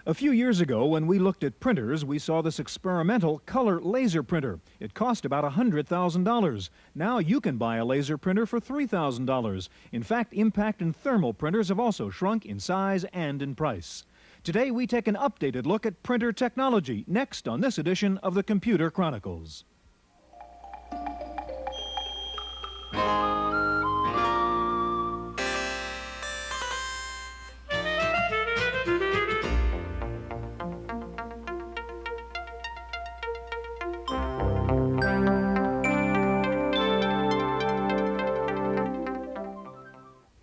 A few years ago, when we looked at printers, we saw this experimental color laser printer. It cost about $100,000. Now you can buy a laser printer for $3,000. In fact, impact and thermal printers have also shrunk in size and in price. Today, we take an updated look at printer technology, next on this edition of the Computer Chronicles.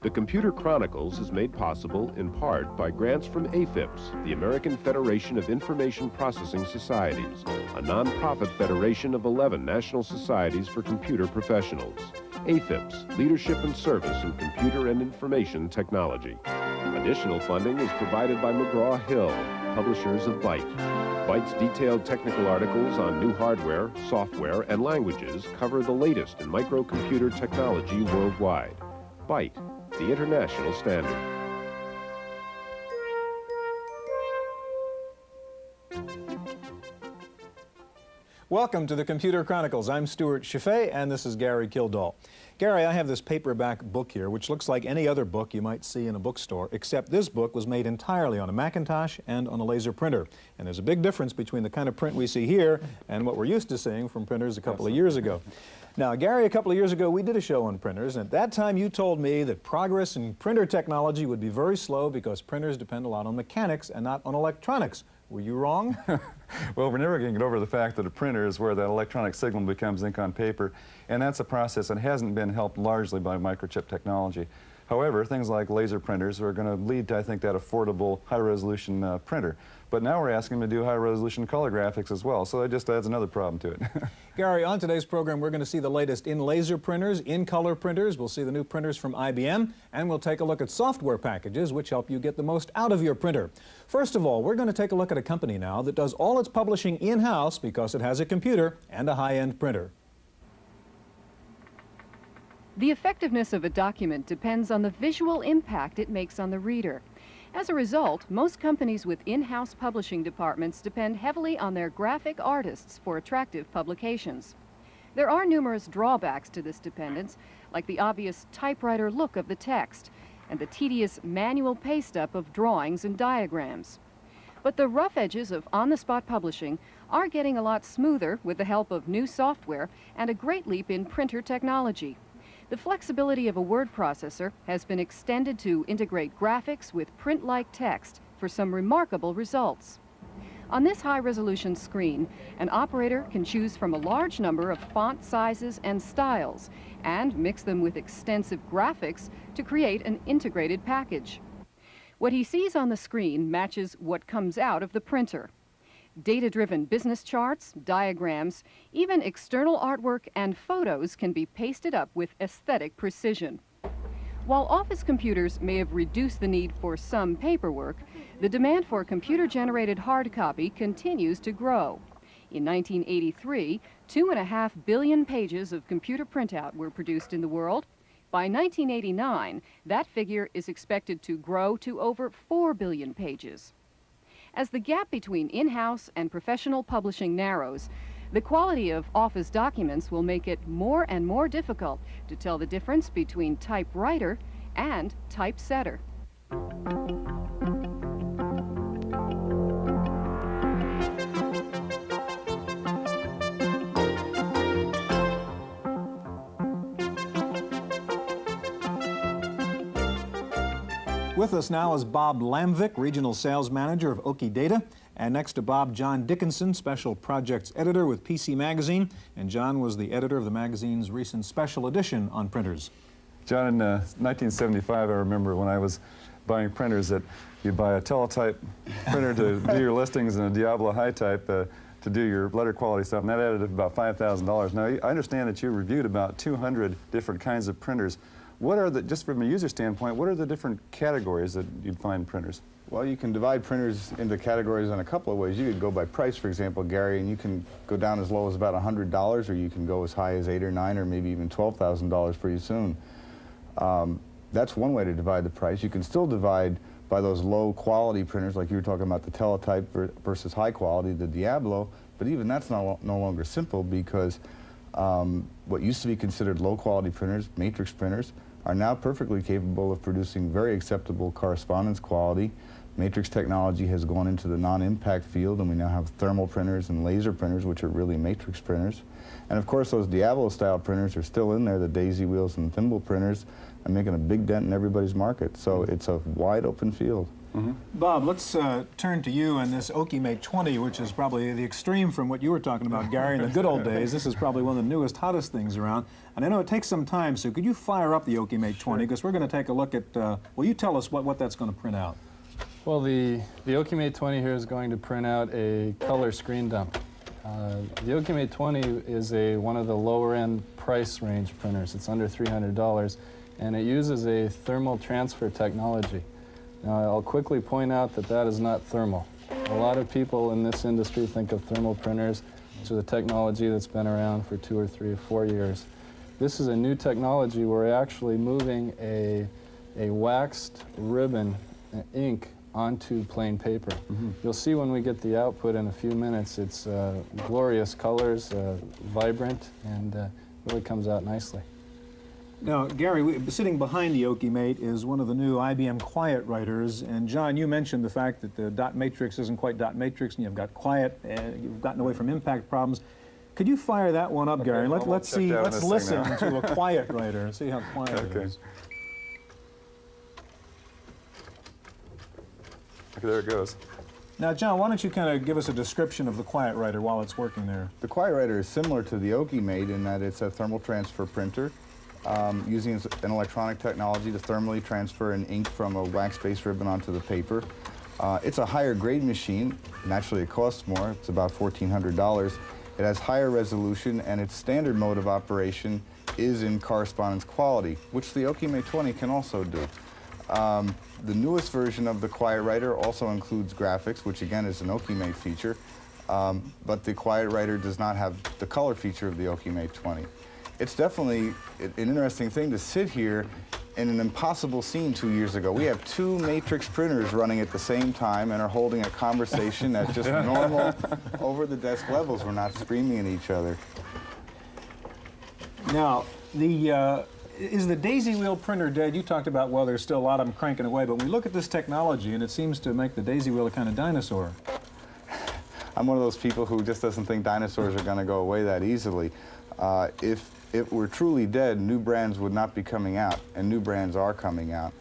The Computer Chronicles is made possible in part by grants from AFIPS, the American Federation of Information Processing Societies, a nonprofit federation of 11 national societies for computer professionals. AFIPS, Leadership and Service in Computer and Information Technology. Additional funding is provided by McGraw-Hill, publishers of Byte. Byte's detailed technical articles on new hardware, software, and languages cover the latest in microcomputer technology worldwide. Byte, the international standard. Welcome to the Computer Chronicles. I'm Stewart Cheifet, and this is Gary Kildall. Gary, I have this paperback book here, which looks like any other book you might see in a bookstore, except this book was made entirely on a Macintosh and on a laser printer. And there's a big difference between the kind of print we see here and what we're used to seeing from printers a couple of years ago. Now, Gary, a couple of years ago, we did a show on printers, and at that time you told me that progress in printer technology would be very slow because printers depend a lot on mechanics and not on electronics. Were you wrong? Well, we're never going to get over the fact that a printer is where that electronic signal becomes ink on paper, and that's a process that hasn't been helped largely by microchip technology. However, things like laser printers are going to lead to, I think, that affordable high-resolution printer. But now we're asking them to do high-resolution color graphics as well, so that just adds another problem to it. Gary, on today's program, we're going to see the latest in laser printers, in color printers. We'll see the new printers from IBM, and we'll take a look at software packages which help you get the most out of your printer. First of all, we're going to take a look at a company now that does all its publishing in-house because it has a computer and a high-end printer. The effectiveness of a document depends on the visual impact it makes on the reader. As a result, most companies with in-house publishing departments depend heavily on their graphic artists for attractive publications. There are numerous drawbacks to this dependence, like the obvious typewriter look of the text and the tedious manual paste-up of drawings and diagrams. But the rough edges of on-the-spot publishing are getting a lot smoother with the help of new software and a great leap in printer technology. The flexibility of a word processor has been extended to integrate graphics with print-like text for some remarkable results. On this high-resolution screen, an operator can choose from a large number of font sizes and styles and mix them with extensive graphics to create an integrated package. What he sees on the screen matches what comes out of the printer. Data-driven business charts, diagrams, even external artwork and photos can be pasted up with aesthetic precision. While office computers may have reduced the need for some paperwork, the demand for computer-generated hard copy continues to grow. In 1983, 2.5 billion pages of computer printout were produced in the world. By 1989, that figure is expected to grow to over 4 billion pages. As the gap between in-house and professional publishing narrows, the quality of office documents will make it more and more difficult to tell the difference between typewriter and typesetter. With us now is Bob Lamvik, Regional Sales Manager of Oki Data, and next to Bob, John Dickinson, Special Projects Editor with PC Magazine, and John was the editor of the magazine's recent special edition on printers. John, in 1975, I remember when I was buying printers that you'd buy a teletype printer to do your listings and a Diablo high type to do your letter quality stuff, and that added up about $5,000. Now, I understand that you reviewed about 200 different kinds of printers. What are the, just from a user standpoint, what are the different categories that you'd find printers? Well, you can divide printers into categories in a couple of ways. You could go by price, for example, Gary, and you can go down as low as about $100, or you can go as high as $8,000 or $9,000 or maybe even $12,000 pretty soon. That's one way to divide the price. You can still divide by those low quality printers, like you were talking about the teletype versus high quality, the Diablo, but even that's no longer simple, because what used to be considered low quality printers, matrix printers, are now perfectly capable of producing very acceptable correspondence quality. Matrix technology has gone into the non-impact field, and we now have thermal printers and laser printers, which are really matrix printers. And of course, those Diablo-style printers are still in there, the daisy wheels and thimble printers, and making a big dent in everybody's market. So it's a wide open field. Bob, let's turn to you and this OkiMate 20, which is probably the extreme from what you were talking about, Gary, in the good old days. This is probably one of the newest, hottest things around. And I know it takes some time, so could you fire up the OkiMate 20? Because we're going to take a look at, well, you tell us what that's going to print out. Well, the OkiMate 20 here is going to print out a color screen dump. The OkiMate 20 is one of the lower-end price range printers. It's under $300, and it uses a thermal transfer technology. Now, I'll quickly point out that that is not thermal. A lot of people in this industry think of thermal printers, which is a technology that's been around for 2 or 3 or 4 years. This is a new technology where we're actually moving a waxed ribbon ink onto plain paper. You'll see when we get the output in a few minutes, it's glorious colors, vibrant, and really comes out nicely. Now, Gary, sitting behind the OkiMate is one of the new IBM Quiet writers, and John, you mentioned the fact that the dot matrix isn't quite dot matrix, and you've got quiet, and you've gotten away from impact problems. Could you fire that one up, Gary? Let's see, let's listen to a quiet writer and see how quiet it is. Okay, there it goes. Now, John, why don't you kind of give us a description of the Quiet Writer while it's working there? The Quiet Writer is similar to the OkiMate in that it's a thermal transfer printer, using an electronic technology to thermally transfer an ink from a wax-based ribbon onto the paper. It's a higher grade machine. Naturally, it costs more. It's about $1,400. It has higher resolution, and its standard mode of operation is in correspondence quality, which the OkiMate 20 can also do. The newest version of the Quiet Writer also includes graphics, which again is an OkiMate feature, but the Quiet Writer does not have the color feature of the OkiMate 20. It's definitely an interesting thing to sit here in an impossible scene 2 years ago. We have 2 matrix printers running at the same time and are holding a conversation at just normal, over-the-desk levels. We're not screaming at each other. Now, is the daisy wheel printer dead? You talked about, well, there's still a lot of them cranking away, but we look at this technology and it seems to make the daisy wheel a kind of dinosaur. I'm one of those people who just doesn't think dinosaurs are going to go away that easily. If it were truly dead, new brands would not be coming out, and new brands are coming out.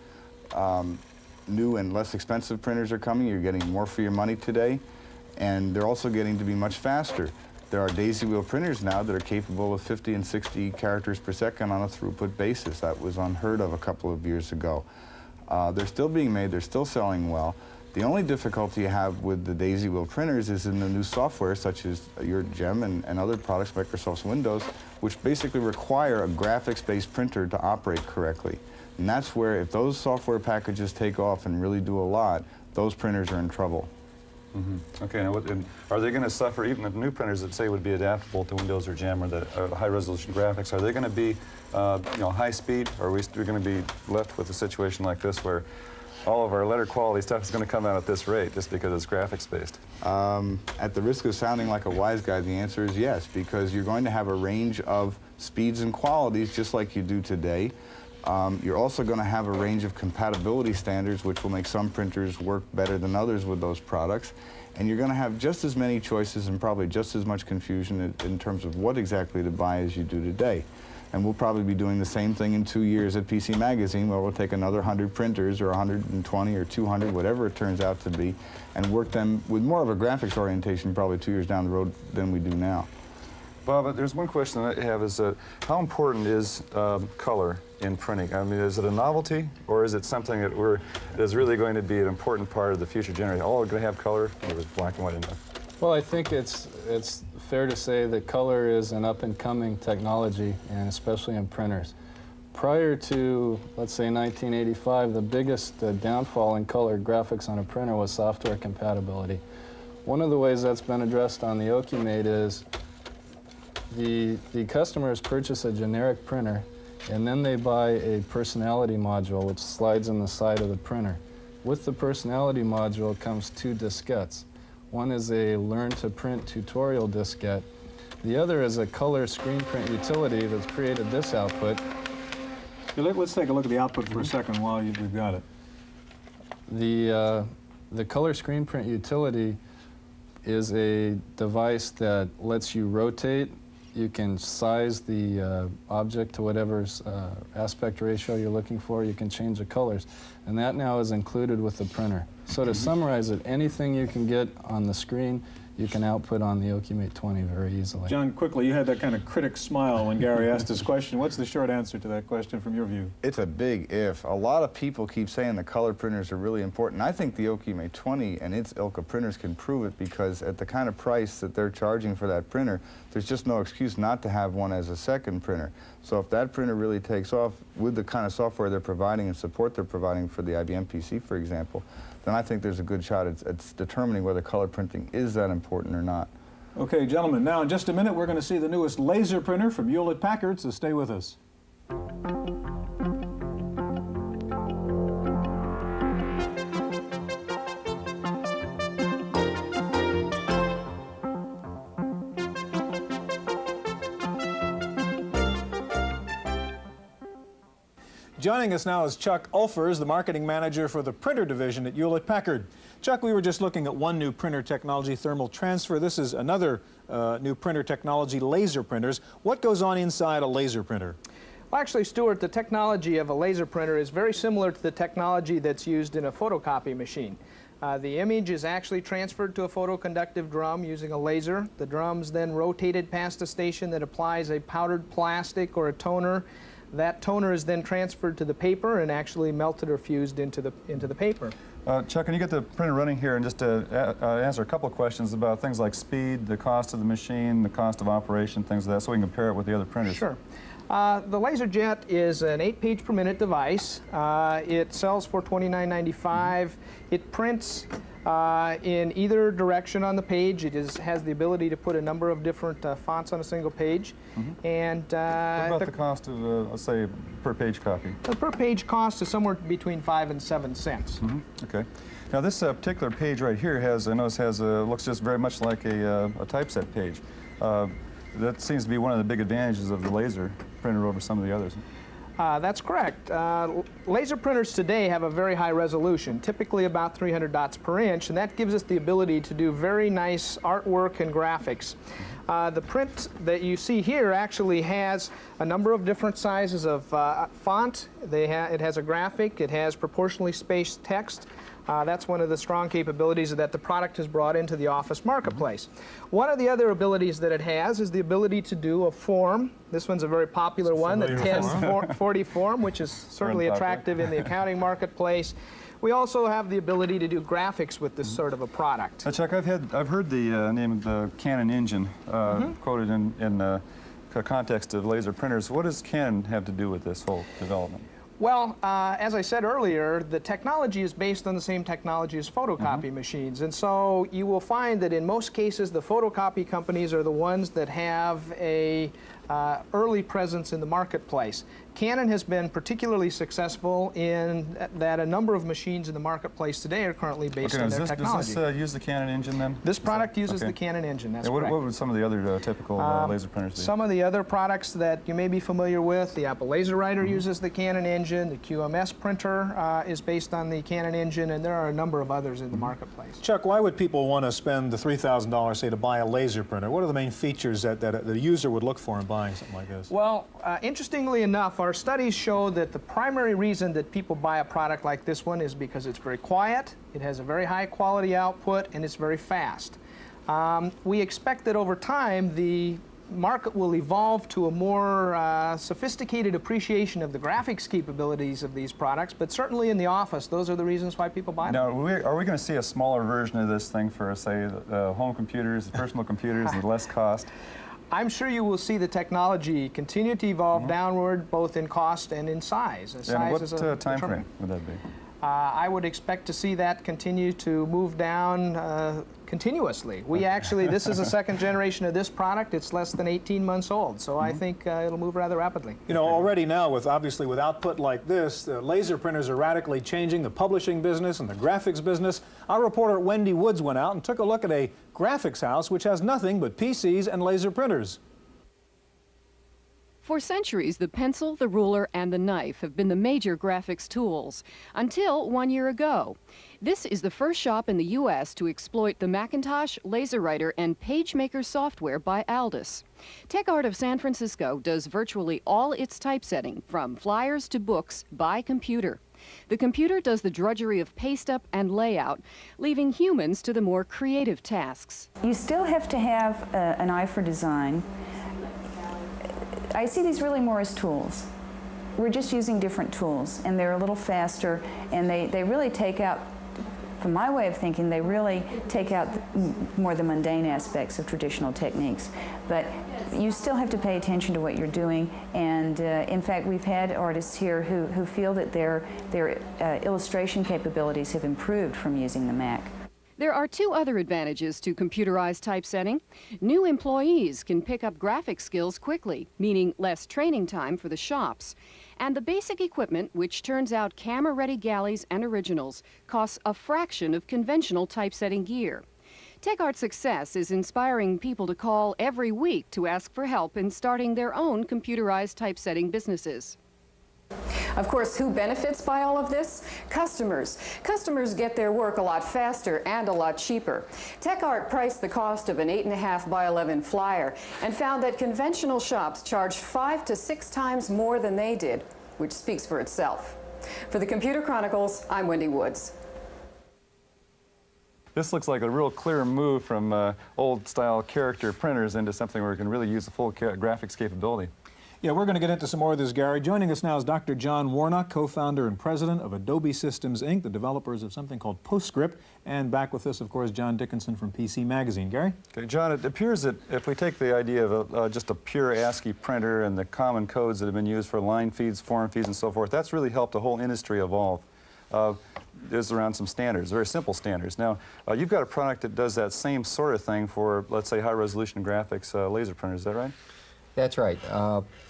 New and less expensive printers are coming. You're getting more for your money today, and they're also getting to be much faster. There are daisy wheel printers now that are capable of 50 and 60 characters per second on a throughput basis. That was unheard of a couple of years ago. They're still being made, they're still selling well. The only difficulty you have with the daisy wheel printers is in the new software, such as your GEM and other products, Microsoft's Windows, which basically require a graphics-based printer to operate correctly. And that's where, if those software packages take off and really do a lot, those printers are in trouble. Okay, now and are they going to suffer, even the new printers that say would be adaptable to Windows or GEM or the high-resolution graphics, are they going to be high speed, or are we going to be left with a situation like this where all of our letter quality stuff is going to come out at this rate just because it's graphics based? At the risk of sounding like a wise guy, the answer is yes, because you're going to have a range of speeds and qualities just like you do today. You're also going to have a range of compatibility standards, which will make some printers work better than others with those products. And you're going to have just as many choices and probably just as much confusion in terms of what exactly to buy as you do today. And we'll probably be doing the same thing in 2 years at PC Magazine, where we'll take another 100 printers or 120 or 200, whatever it turns out to be, and work them with more of a graphics orientation probably 2 years down the road than we do now. Bob, there's one question that I have is how important is color in printing? I mean, is it a novelty, or is it something that is really going to be an important part of the future generation? All are going to have color, or is black and white enough? Well, I think it's fair to say that color is an up-and-coming technology, and especially in printers. Prior to, let's say, 1985, the biggest downfall in color graphics on a printer was software compatibility. One of the ways that's been addressed on the OkiMate is the customers purchase a generic printer, and then they buy a personality module which slides in the side of the printer. With the personality module comes 2 diskettes. One is a Learn to Print tutorial diskette. The other is a color screen print utility that's created this output. Let's take a look at the output for a second while we've got it. The color screen print utility is a device that lets you rotate. You can size the object to whatever aspect ratio you're looking for. You can change the colors. And that now is included with the printer. So to summarize it, anything you can get on the screen, you can output on the OkiMate 20 very easily. John, quickly, you had that kind of critic smile when Gary asked his question. What's the short answer to that question from your view? It's a big if. A lot of people keep saying the color printers are really important. I think the OkiMate 20 and its ilk of printers can prove it, because at the kind of price that they're charging for that printer, there's just no excuse not to have one as a second printer. So if that printer really takes off with the kind of software they're providing and support they're providing for the IBM PC, for example, then I think there's a good shot it's determining whether color printing is that important or not. Okay, gentlemen, now in just a minute we're going to see the newest laser printer from Hewlett-Packard, so stay with us. Joining us now is Chuck Ulfers, the marketing manager for the printer division at Hewlett-Packard. Chuck, we were just looking at one new printer technology, thermal transfer. This is another new printer technology, laser printers. What goes on inside a laser printer? Well, actually, Stewart, the technology of a laser printer is very similar to the technology that's used in a photocopy machine. The image is actually transferred to a photoconductive drum using a laser. The drum's then rotated past a station that applies a powdered plastic or a toner. That toner is then transferred to the paper and actually melted or fused into the paper. Chuck, can you get the printer running here and just answer a couple of questions about things like speed, the cost of the machine, the cost of operation, things like that, so we can compare it with the other printers? Sure. The LaserJet is an 8-page per minute device. It sells for $29.95. It prints in either direction on the page. It has the ability to put a number of different fonts on a single page. And what about the cost of, let's say, per page copy? The per page cost is somewhere between 5 and 7 cents. Okay. Now this particular page right here looks just very much like a typeset page. That seems to be one of the big advantages of the laser printer over some of the others. That's correct. Laser printers today have a very high resolution, typically about 300 dots per inch, and that gives us the ability to do very nice artwork and graphics. The print that you see here actually has a number of different sizes of font. It has a graphic, it has proportionally spaced text. That's one of the strong capabilities that the product has brought into the office marketplace. One of the other abilities that it has is the ability to do a form. This one's a very popular one, the 1040 form, which is certainly attractive in the accounting marketplace. We also have the ability to do graphics with this sort of a product. Chuck, I've heard the name of the Canon engine quoted in the context of laser printers. What does Canon have to do with this whole development? Well, as I said earlier, the technology is based on the same technology as photocopy machines. And so you will find that in most cases, the photocopy companies are the ones that have a early presence in the marketplace. Canon has been particularly successful in that a number of machines in the marketplace today are currently based on their technology. Does this use the Canon engine then? This product uses the Canon engine, that's correct. What would some of the other typical laser printers do? Some of the other products that you may be familiar with, the Apple Laser uses the Canon engine, the QMS printer is based on the Canon engine, and there are a number of others in the marketplace. Chuck, why would people want to spend the $3,000, say, to buy a laser printer? What are the main features that a user would look for in buying something like this? Well, interestingly enough, our studies show that the primary reason that people buy a product like this one is because it's very quiet, it has a very high quality output, and it's very fast. We expect that over time the market will evolve to a more sophisticated appreciation of the graphics capabilities of these products, but certainly in the office, those are the reasons why people buy them. Now, are we going to see a smaller version of this thing for, say, home computers, personal computers, and less cost? I'm sure you will see the technology continue to evolve downward, both in cost and in size. And what time frame would that be? I would expect to see that continue to move down continuously. We actually, this is the second generation of this product. It's less than 18 months old, so I think it'll move rather rapidly. You know, already now, obviously with output like this, laser printers are radically changing the publishing business and the graphics business. Our reporter Wendy Woods went out and took a look at a graphics house which has nothing but PCs and laser printers. For centuries, the pencil, the ruler, and the knife have been the major graphics tools, until 1 year ago. This is the first shop in the U.S. to exploit the Macintosh, LaserWriter, and PageMaker software by Aldus. TechArt of San Francisco does virtually all its typesetting, from flyers to books, by computer. The computer does the drudgery of paste up and layout, leaving humans to the more creative tasks. You still have to have an eye for design. I see these really more as tools. We're just using different tools, and they're a little faster, and they really take out, from my way of thinking, they really take out more the mundane aspects of traditional techniques. But you still have to pay attention to what you're doing, and in fact, we've had artists here who feel that their illustration capabilities have improved from using the Mac. There are two other advantages to computerized typesetting. New employees can pick up graphic skills quickly, meaning less training time for the shops. And the basic equipment, which turns out camera-ready galleys and originals, costs a fraction of conventional typesetting gear. TechArt's success is inspiring people to call every week to ask for help in starting their own computerized typesetting businesses. Of course, who benefits by all of this? Customers. Customers get their work a lot faster and a lot cheaper. TechArt priced the cost of an 8.5 by 11 flyer and found that conventional shops charged 5 to 6 times more than they did, which speaks for itself. For the Computer Chronicles, I'm Wendy Woods. This looks like a real clear move from old-style character printers into something where we can really use the full graphics capability. Yeah, we're going to get into some more of this, Gary. Joining us now is Dr. John Warnock, co-founder and president of Adobe Systems, Inc., the developers of something called PostScript. And back with us, of course, John Dickinson from PC Magazine. Gary? Okay, John, it appears that if we take the idea of just a pure ASCII printer and the common codes that have been used for line feeds, form feeds, and so forth, that's really helped the whole industry evolve. There's around some standards, very simple standards. Now, you've got a product that does that same sort of thing for, let's say, high-resolution graphics laser printers. Is that right? That's right.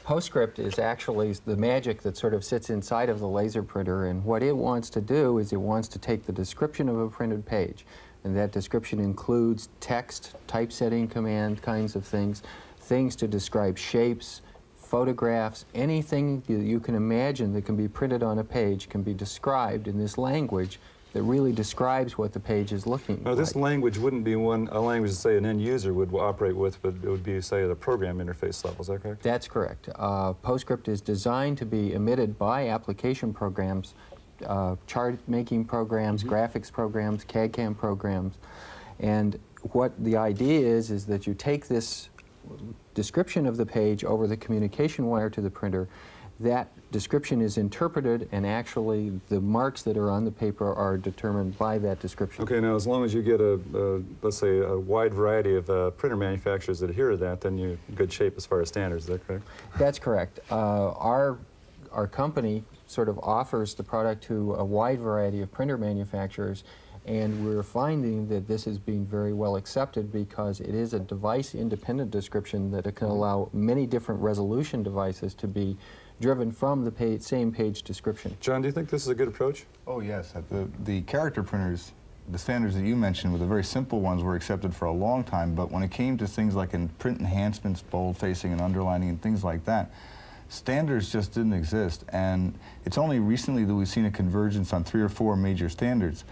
PostScript is actually the magic that sort of sits inside of the laser printer, and what it wants to do is it wants to take the description of a printed page, and that description includes text, typesetting command kinds of things, things to describe shapes, photographs, anything you can imagine that can be printed on a page can be described in this language that really describes what the page is looking like. This language wouldn't be a language that, say, an end user would operate with, but it would be, say, at a program interface level. Is that correct? That's correct. PostScript is designed to be emitted by application programs, chart-making programs, graphics programs, CAD/CAM programs. And what the idea is that you take this description of the page over the communication wire to the printer. That description is interpreted, and actually the marks that are on the paper are determined by that description. Okay, now as long as you get let's say, a wide variety of printer manufacturers that adhere to that, then you're in good shape as far as standards. Is that correct? That's correct. Our company sort of offers the product to a wide variety of printer manufacturers, and we're finding that this is being very well accepted because it is a device-independent description that it can allow many different resolution devices to be driven from the same page description. John, do you think this is a good approach? Oh, yes. The character printers, the standards that you mentioned were the very simple ones, were accepted for a long time, but when it came to things like in print enhancements, bold-facing and underlining and things like that, standards just didn't exist, and it's only recently that we've seen a convergence on 3 or 4 major standards.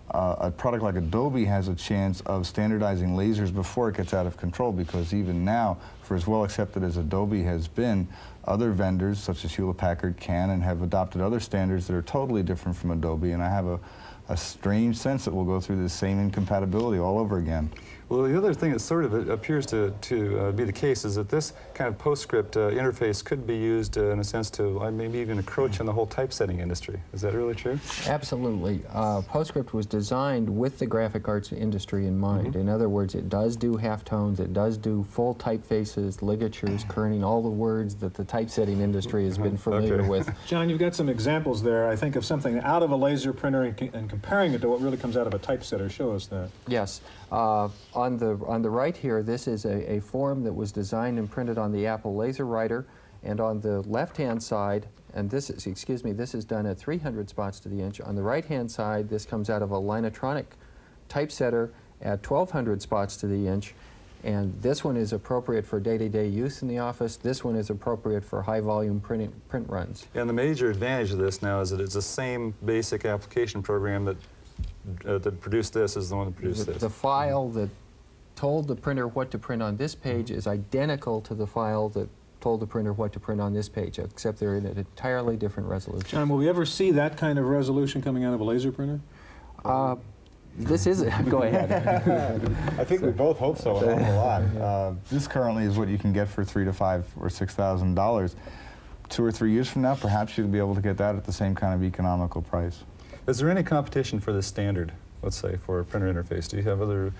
A product like Adobe has a chance of standardizing lasers before it gets out of control, because even now, for as well accepted as Adobe has been, other vendors such as Hewlett-Packard can and have adopted other standards that are totally different from Adobe, and I have a strange sense that we'll go through the same incompatibility all over again. Well, the other thing that sort of appears to be the case is that this kind of PostScript interface could be used in a sense to maybe even encroach on the whole typesetting industry. Is that really true? Absolutely. PostScript was designed with the graphic arts industry in mind. In other words, it does do halftones, it does do full typefaces, ligatures, kerning, all the words that the typesetting industry has been familiar with. John, you've got some examples there, I think, of something out of a laser printer and comparing it to what really comes out of a typesetter. Show us that. Yes. On the right here, this is a form that was designed and printed on the Apple Laser Writer, and on the left-hand side, and this is, excuse me, this is done at 300 spots to the inch. On the right-hand side, this comes out of a Linotronic typesetter at 1200 spots to the inch, and this one is appropriate for day-to-day use in the office. This one is appropriate for high-volume print runs. And the major advantage of this now is that it's the same basic application program that produced this as the one that produced this. The file that told the printer what to print on this page is identical to the file that told the printer what to print on this page, except they're in an entirely different resolution. John, will we ever see that kind of resolution coming out of a laser printer? This is it. Go ahead. I think we both hope so an awful lot. This currently is what you can get for $3,000 to $5,000 or $6,000. 2 or 3 years from now, perhaps you'll be able to get that at the same kind of economical price. Is there any competition for this standard, let's say, for a printer interface? Do you have other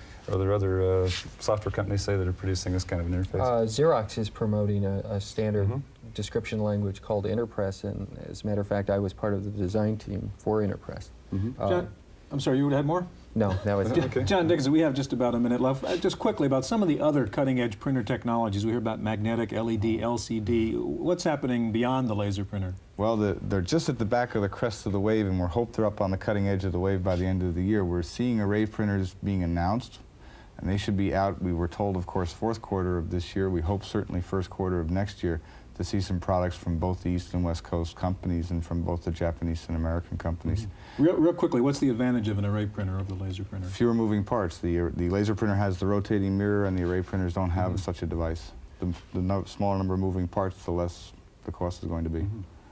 software companies, say, that are producing this kind of an interface? Xerox is promoting a standard description language called Interpress, and as a matter of fact, I was part of the design team for Interpress. John, I'm sorry, you would have more? No, that was okay. John Dickinson, we have just about a minute left. Just quickly about some of the other cutting-edge printer technologies. We hear about magnetic, LED, LCD. What's happening beyond the laser printer? Well, they're just at the back of the crest of the wave, and we're hoping they're up on the cutting edge of the wave by the end of the year. We're seeing array printers being announced, and they should be out, we were told, of course, 4th quarter of this year. We hope certainly 1st quarter of next year to see some products from both the East and West Coast companies and from both the Japanese and American companies. Real quickly, what's the advantage of an array printer over the laser printer? Fewer moving parts. The laser printer has the rotating mirror, and the array printers don't have such a device. The smaller number of moving parts, the less the cost is going to be.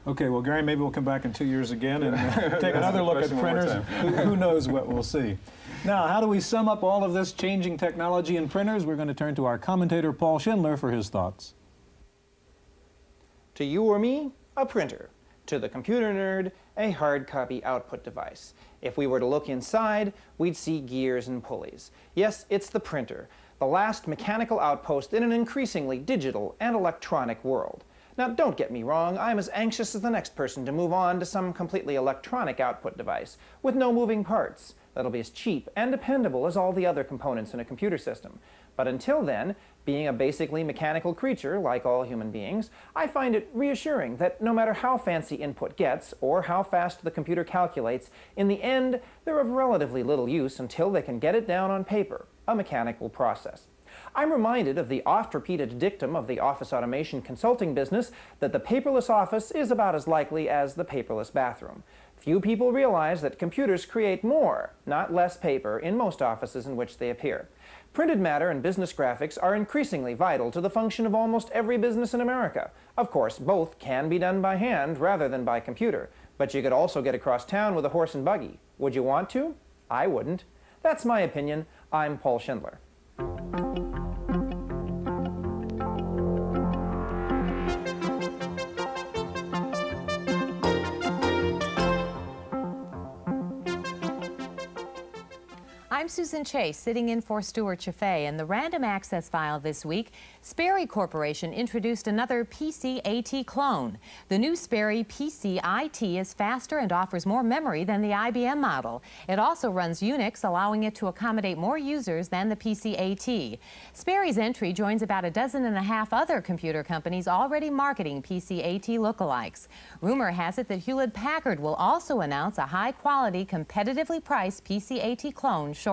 Okay, well, Gary, maybe we'll come back in 2 years again and take another look at printers. Who knows what we'll see. Now, how do we sum up all of this changing technology in printers? We're going to turn to our commentator, Paul Schindler, for his thoughts. To you or me, a printer. To the computer nerd, a hard copy output device. If we were to look inside, we'd see gears and pulleys. Yes, it's the printer, the last mechanical outpost in an increasingly digital and electronic world. Now, don't get me wrong, I'm as anxious as the next person to move on to some completely electronic output device with no moving parts that'll be as cheap and dependable as all the other components in a computer system. But until then, being a basically mechanical creature, like all human beings, I find it reassuring that no matter how fancy input gets, or how fast the computer calculates, in the end, they're of relatively little use until they can get it down on paper, a mechanical process. I'm reminded of the oft-repeated dictum of the office automation consulting business that the paperless office is about as likely as the paperless bathroom. Few people realize that computers create more, not less paper, in most offices in which they appear. Printed matter and business graphics are increasingly vital to the function of almost every business in America. Of course, both can be done by hand rather than by computer, but you could also get across town with a horse and buggy. Would you want to? I wouldn't. That's my opinion. I'm Paul Schindler. I'm Susan Chase, sitting in for Stewart Cheifet. In the Random Access File this week, Sperry Corporation introduced another PCAT clone. The new Sperry PCIT is faster and offers more memory than the IBM model. It also runs Unix, allowing it to accommodate more users than the PCAT. Sperry's entry joins about 12.5 other computer companies already marketing PCAT lookalikes. Rumor has it that Hewlett-Packard will also announce a high-quality, competitively priced PCAT clone shortly.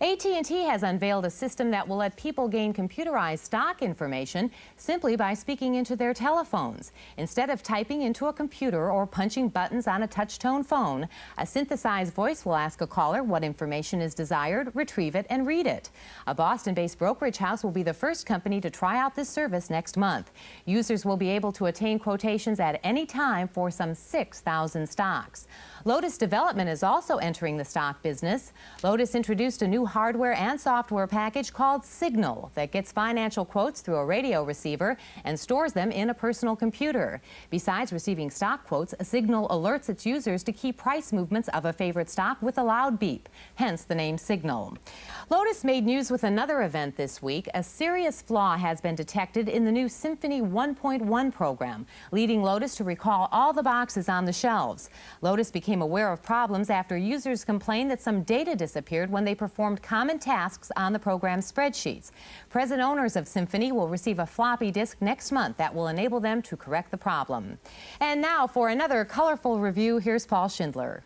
AT&T has unveiled a system that will let people gain computerized stock information simply by speaking into their telephones. Instead of typing into a computer or punching buttons on a touch-tone phone, a synthesized voice will ask a caller what information is desired, retrieve it, and read it. A Boston-based brokerage house will be the first company to try out this service next month. Users will be able to attain quotations at any time for some 6,000 stocks. Lotus Development is also entering the stock business. Lotus introduced a new new hardware and software package called Signal that gets financial quotes through a radio receiver and stores them in a personal computer. Besides receiving stock quotes, Signal alerts its users to key price movements of a favorite stock with a loud beep, hence the name Signal. Lotus made news with another event this week. A serious flaw has been detected in the new Symphony 1.1 program, leading Lotus to recall all the boxes on the shelves. Lotus became aware of problems after users complained that some data disappeared when they performed common tasks on the program's spreadsheets. Present owners of Symphony will receive a floppy disk next month that will enable them to correct the problem. And now for another colorful review, here's Paul Schindler.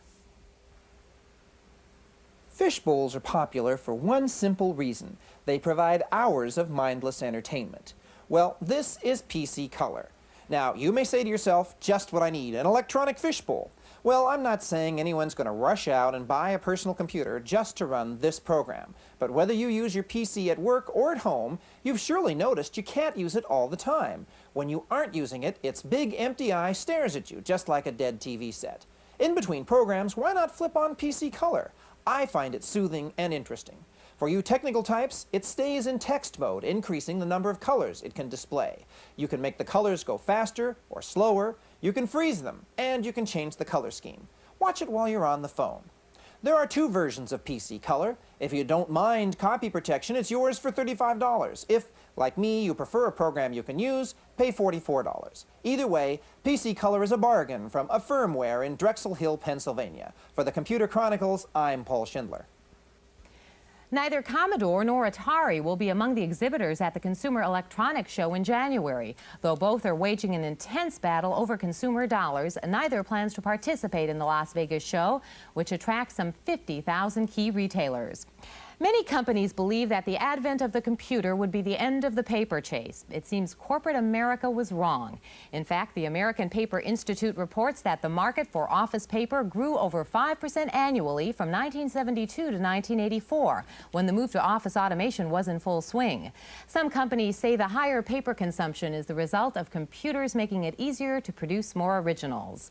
Fish bowls are popular for one simple reason. They provide hours of mindless entertainment. Well, this is PC Color. Now, you may say to yourself, just what I need, an electronic fish bowl. Well, I'm not saying anyone's going to rush out and buy a personal computer just to run this program. But whether you use your PC at work or at home, you've surely noticed you can't use it all the time. When you aren't using it, its big empty eye stares at you, just like a dead TV set. In between programs, why not flip on PC Color? I find it soothing and interesting. For you technical types, it stays in text mode, increasing the number of colors it can display. You can make the colors go faster or slower, you can freeze them, and you can change the color scheme. Watch it while you're on the phone. There are two versions of PC Color. If you don't mind copy protection, it's yours for $35. If, like me, you prefer a program you can use, pay $44. Either way, PC Color is a bargain from a firmware in Drexel Hill, Pennsylvania. For the Computer Chronicles, I'm Paul Schindler. Neither Commodore nor Atari will be among the exhibitors at the Consumer Electronics Show in January. Though both are waging an intense battle over consumer dollars, neither plans to participate in the Las Vegas show, which attracts some 50,000 key retailers. Many companies believe that the advent of the computer would be the end of the paper chase. It seems corporate America was wrong. In fact, the American Paper Institute reports that the market for office paper grew over 5% annually from 1972 to 1984, when the move to office automation was in full swing. Some companies say the higher paper consumption is the result of computers making it easier to produce more originals.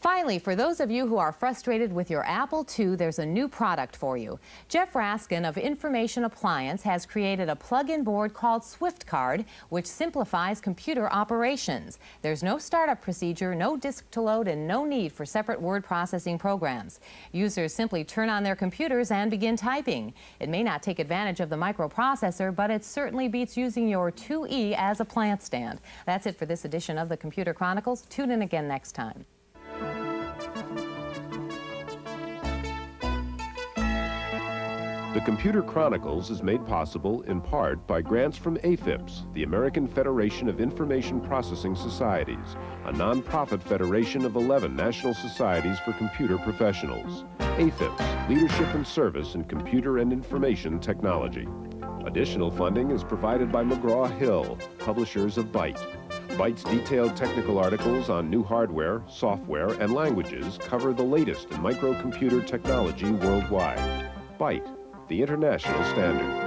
Finally, for those of you who are frustrated with your Apple II, there's a new product for you. Jeff Raskin of Information Appliance has created a plug-in board called SwiftCard, which simplifies computer operations. There's no startup procedure, no disk to load, and no need for separate word processing programs. Users simply turn on their computers and begin typing. It may not take advantage of the microprocessor, but it certainly beats using your 2E as a plant stand. That's it for this edition of the Computer Chronicles. Tune in again next time. The Computer Chronicles is made possible in part by grants from AFIPS, the American Federation of Information Processing Societies, a nonprofit federation of 11 national societies for computer professionals. AFIPS, Leadership and Service in Computer and Information Technology. Additional funding is provided by McGraw-Hill, publishers of Byte. Byte's detailed technical articles on new hardware, software, and languages cover the latest in microcomputer technology worldwide. Byte, the international standard.